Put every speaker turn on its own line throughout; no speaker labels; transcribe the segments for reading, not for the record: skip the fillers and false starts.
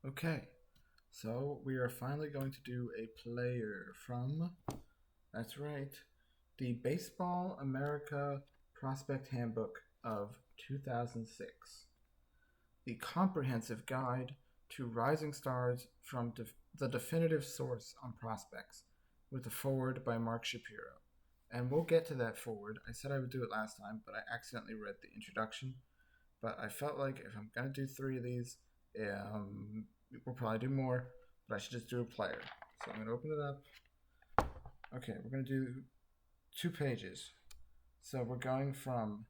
Okay, so we are finally going to do a player from, that's right, the Baseball America Prospect Handbook of 2006. The comprehensive guide to rising stars from the definitive source on prospects, with a foreword by Mark Shapiro. And we'll get to that foreword. I said I would do it last time, but I accidentally read the introduction. But I felt like if I'm going to do three of these, we'll probably do more, but I should just do a player. So I'm going to open it up. Okay, we're going to do 2 pages. So we're going from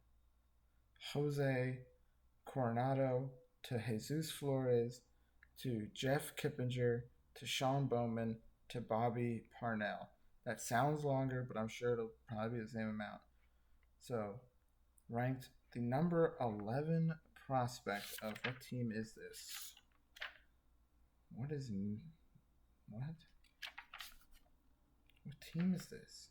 Jose Coronado to Jesus Flores to Jeff Kippinger to Sean Bowman to Bobby Parnell. That sounds longer, but I'm sure it'll probably be the same amount. So, ranked the number 11 prospect of what team is this? What is. What? What team is this?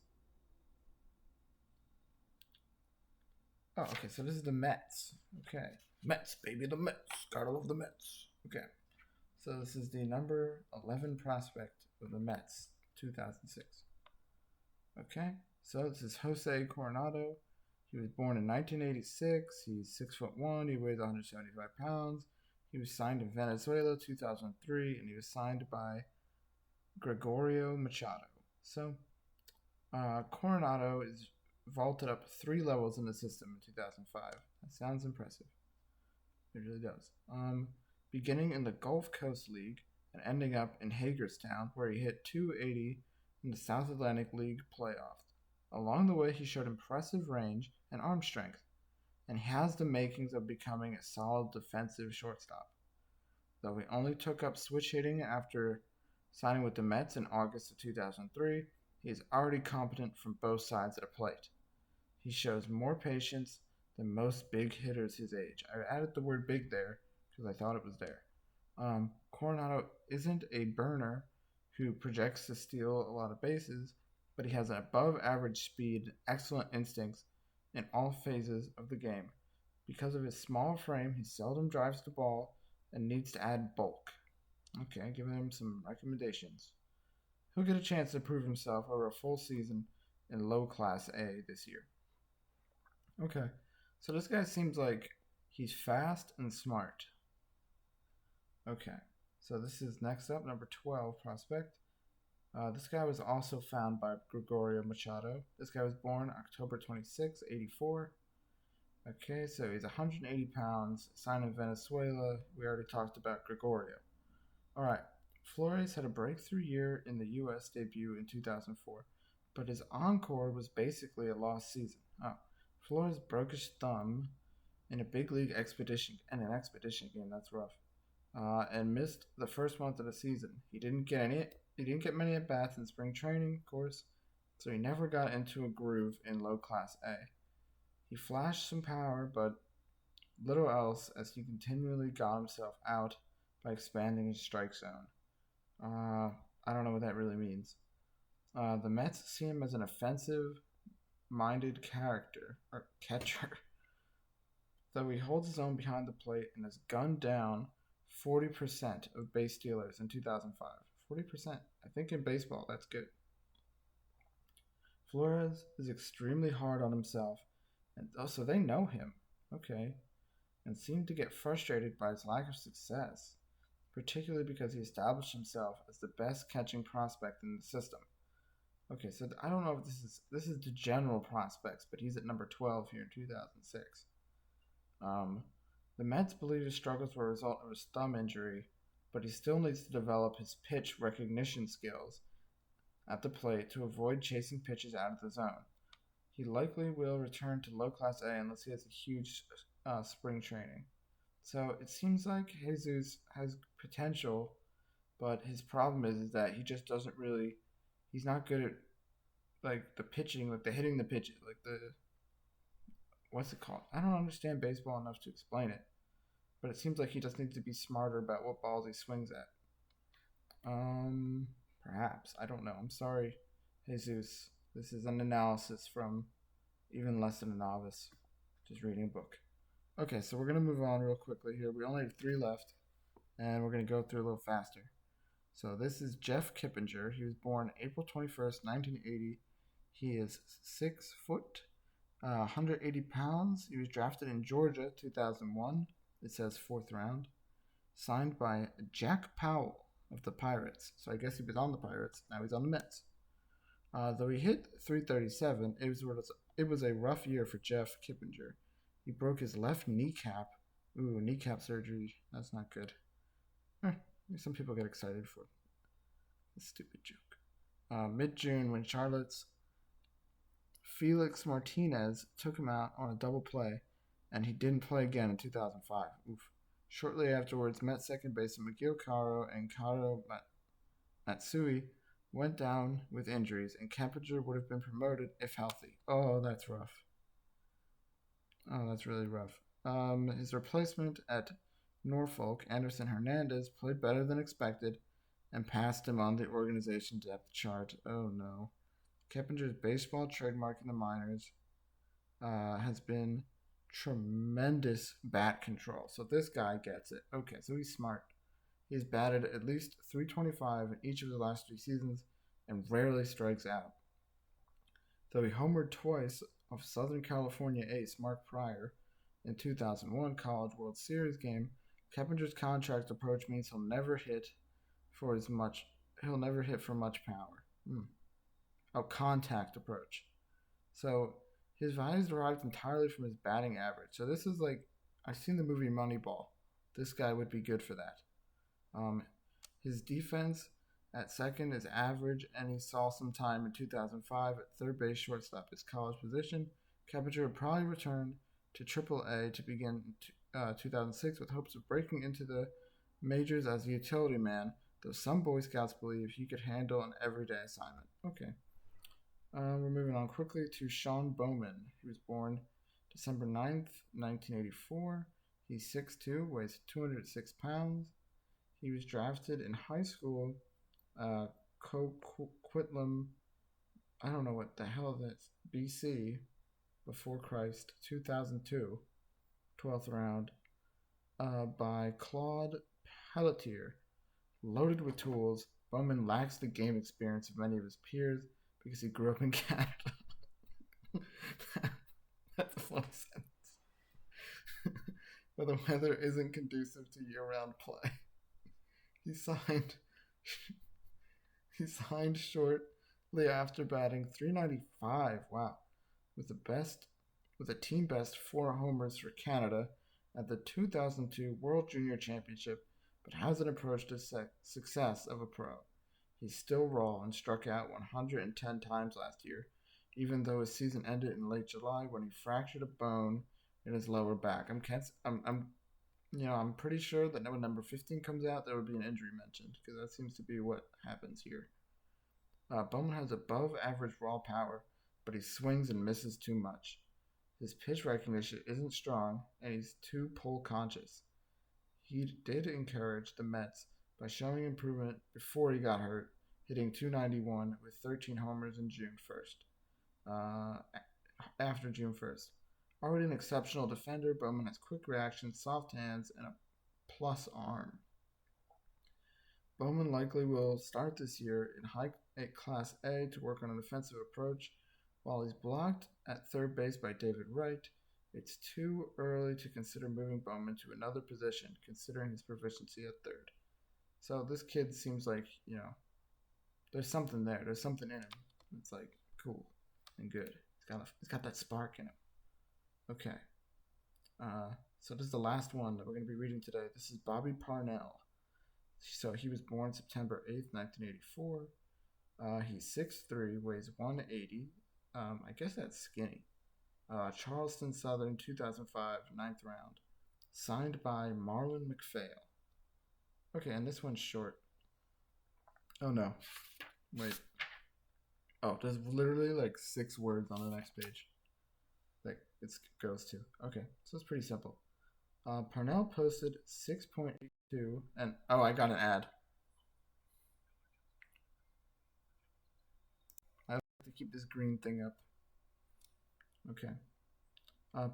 Oh, okay, so this is the Mets. Okay. Mets, baby, the Mets. Gotta love the Mets. Okay. So this is the number 11 prospect of the Mets, 2006. Okay. So this is Jose Coronado. He was born in 1986. He's 6'1". He weighs 175 pounds. He was signed in Venezuela 2003, and he was signed by Gregorio Machado. So Coronado is vaulted up 3 levels in the system in 2005. That sounds impressive. It really does. Beginning in the Gulf Coast League and ending up in Hagerstown, where he hit .280 in the South Atlantic League playoffs. Along the way, he showed impressive range and arm strength, and he has the makings of becoming a solid defensive shortstop. Though he only took up switch hitting after signing with the Mets in August of 2003, he is already competent from both sides of the plate. He shows more patience than most big hitters his age. I added the word big there because I thought it was there. Coronado isn't a burner who projects to steal a lot of bases, but he has an above average speed, excellent instincts in all phases of the game. Because of his small frame, he seldom drives the ball and needs to add bulk. Okay, giving him some recommendations. He'll get a chance to prove himself over a full season in low class A this year. Okay, so this guy seems like he's fast and smart. Okay, so this is next up, number 12 prospect. This guy was also found by Gregorio Machado. This guy was born October 26, 84. Okay, so he's 180 pounds, signed in Venezuela. We already talked about Gregorio. All right, Flores had a breakthrough year in the U.S. debut in 2004, but his encore was basically a lost season. Flores broke his thumb in a big league expedition game. That's rough. And missed the first month of the season. He didn't get many at bats in spring training, of course, so he never got into a groove in low class A. He flashed some power, but little else as he continually got himself out by expanding his strike zone. I don't know what that really means. The Mets see him as an offensive-minded catcher, though he holds his own behind the plate and has gunned down 40% of base stealers in 2005. 40%. I think in baseball, that's good. Flores is extremely hard on himself, and also they know him. Okay. And seem to get frustrated by his lack of success, particularly because he established himself as the best catching prospect in the system. Okay, so I don't know if this is the general prospects, but he's at number 12 here in 2006. The Mets believe his struggles were a result of his thumb injury, but he still needs to develop his pitch recognition skills at the plate to avoid chasing pitches out of the zone. He likely will return to low class A unless he has a huge spring training. So it seems like Jesus has potential, but his problem is that he just doesn't really. He's not good at like the pitching, like the hitting the pitches, like the what's it called? I don't understand baseball enough to explain it, but it seems like he just needs to be smarter about what balls he swings at. Perhaps I don't know. I'm sorry, Jesus. This is an analysis from even less than a novice, just reading a book. Okay, so we're gonna move on real quickly here. We only have 3 left, and we're going to go through a little faster. So this is Jeff Kippinger. He was born April 21st, 1980. He is 6 foot, 180 pounds. He was drafted in Georgia, 2001. It says 4th round. Signed by Jack Powell of the Pirates. So I guess he was on the Pirates. Now he's on the Mets. Though he hit 337, it was a rough year for Jeff Kippinger. He broke his left kneecap. Ooh, kneecap surgery. That's not good. Some people get excited for a stupid joke. Mid-June, when Charlotte's Felix Martinez took him out on a double play, and he didn't play again in 2005. Oof. Shortly afterwards, Met second baseman Miguel Caro and Karo Matsui went down with injuries, and Kempinger would have been promoted if healthy. Oh, that's rough. Oh, that's really rough. His replacement at Norfolk, Anderson Hernandez, played better than expected and passed him on the organization depth chart. Oh no. Kempinger's baseball trademark in the minors has been tremendous bat control. So this guy gets it. Okay, so he's smart. He's batted at least .325 in each of the last 3 seasons and rarely strikes out. Though he homered twice off Southern California ace Mark Pryor in 2001 College World Series game, Kempinger's contract approach means he'll never hit for much power. Contact approach. So his value is derived entirely from his batting average. So this is like, I've seen the movie Moneyball. This guy would be good for that. His defense at second is average, and he saw some time in 2005 at third base shortstop, his college position. Kempinger would probably return to AAA to begin 2006 with hopes of breaking into the majors as a utility man, though some Boy Scouts believe he could handle an everyday assignment. Okay. We're moving on quickly to Sean Bowman. He was born December 9th, 1984. He's 6'2", weighs 206 pounds. He was drafted in high school, Coquitlam, I don't know what the hell that's, BC, before Christ, 2002, 12th round, by Claude Pelletier. Loaded with tools, Bowman lacks the game experience of many of his peers because he grew up in Canada. That's a funny sentence. But the weather isn't conducive to year-round play. He signed shortly after batting .395. Wow, with a team best 4 homers for Canada at the 2002 World Junior Championship, but hasn't approached the success of a pro. He's still raw and struck out 110 times last year, even though his season ended in late July when he fractured a bone in his lower back. I'm pretty sure that when number 15 comes out, there would be an injury mentioned, because that seems to be what happens here. Bowman has above average raw power, but he swings and misses too much. His pitch recognition isn't strong, and he's too pull conscious. He did encourage the Mets by showing improvement before he got hurt, hitting .291 with 13 homers in June 1st. After June 1st. Already an exceptional defender, Bowman has quick reaction, soft hands, and a plus arm. Bowman likely will start this year in Class A to work on an offensive approach. While he's blocked at third base by David Wright, it's too early to consider moving Bowman to another position, considering his proficiency at third. So this kid seems like, there's something there. There's something in him. It's like cool and good. He's got that spark in him. Okay. So this is the last one that we're going to be reading today. This is Bobby Parnell. So he was born September 8th, 1984. He's 6'3", weighs 180. I guess that's skinny. Charleston Southern, 2005, 9th round. Signed by Marlon McPhail. Okay, and this one's short. Oh no. Wait. Oh, there's literally like 6 words on the next page. Like it goes to. Okay, so it's pretty simple. Parnell posted 6.82 and I got an ad. I have to keep this green thing up. Okay.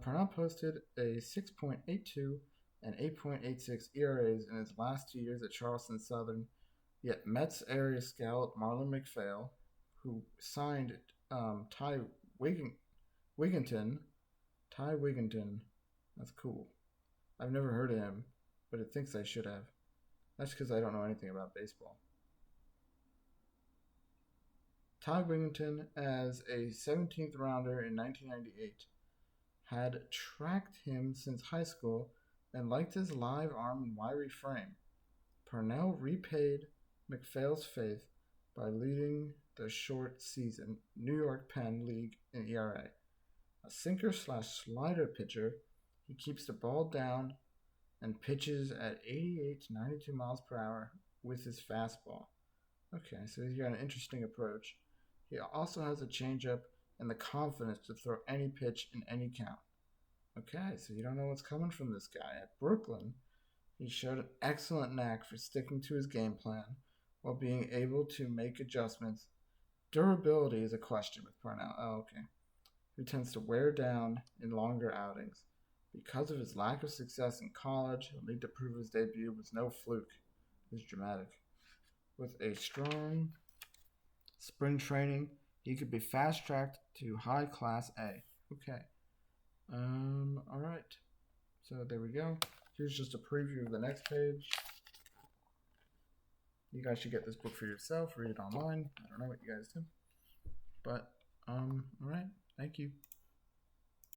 Parnell posted a 6.82 and 8.86 ERAs in his last 2 years at Charleston Southern. Yet Mets area scout Marlon McPhail, who signed Ty Wigginton, that's cool. I've never heard of him, but it thinks I should have. That's because I don't know anything about baseball. Ty Wigginton, as a 17th rounder in 1998, had tracked him since high school and liked his live arm and wiry frame. Parnell repaid McPhail's faith by leading the short season New York Penn League in ERA. A sinker/slider pitcher, he keeps the ball down and pitches at 88 to 92 miles per hour with his fastball. Okay, so he's got an interesting approach. He also has a changeup and the confidence to throw any pitch in any count. Okay, so you don't know what's coming from this guy. At Brooklyn, he showed an excellent knack for sticking to his game plan while being able to make adjustments. Durability is a question with Parnell. Who tends to wear down in longer outings. Because of his lack of success in college, he'll need to prove his debut was no fluke. He's dramatic. With a strong spring training, he could be fast-tracked to high class A. Okay. All right. So there we go. Here's just a preview of the next page. You guys should get this book for yourself, read it online. I don't know what you guys do. But, all right. Thank you.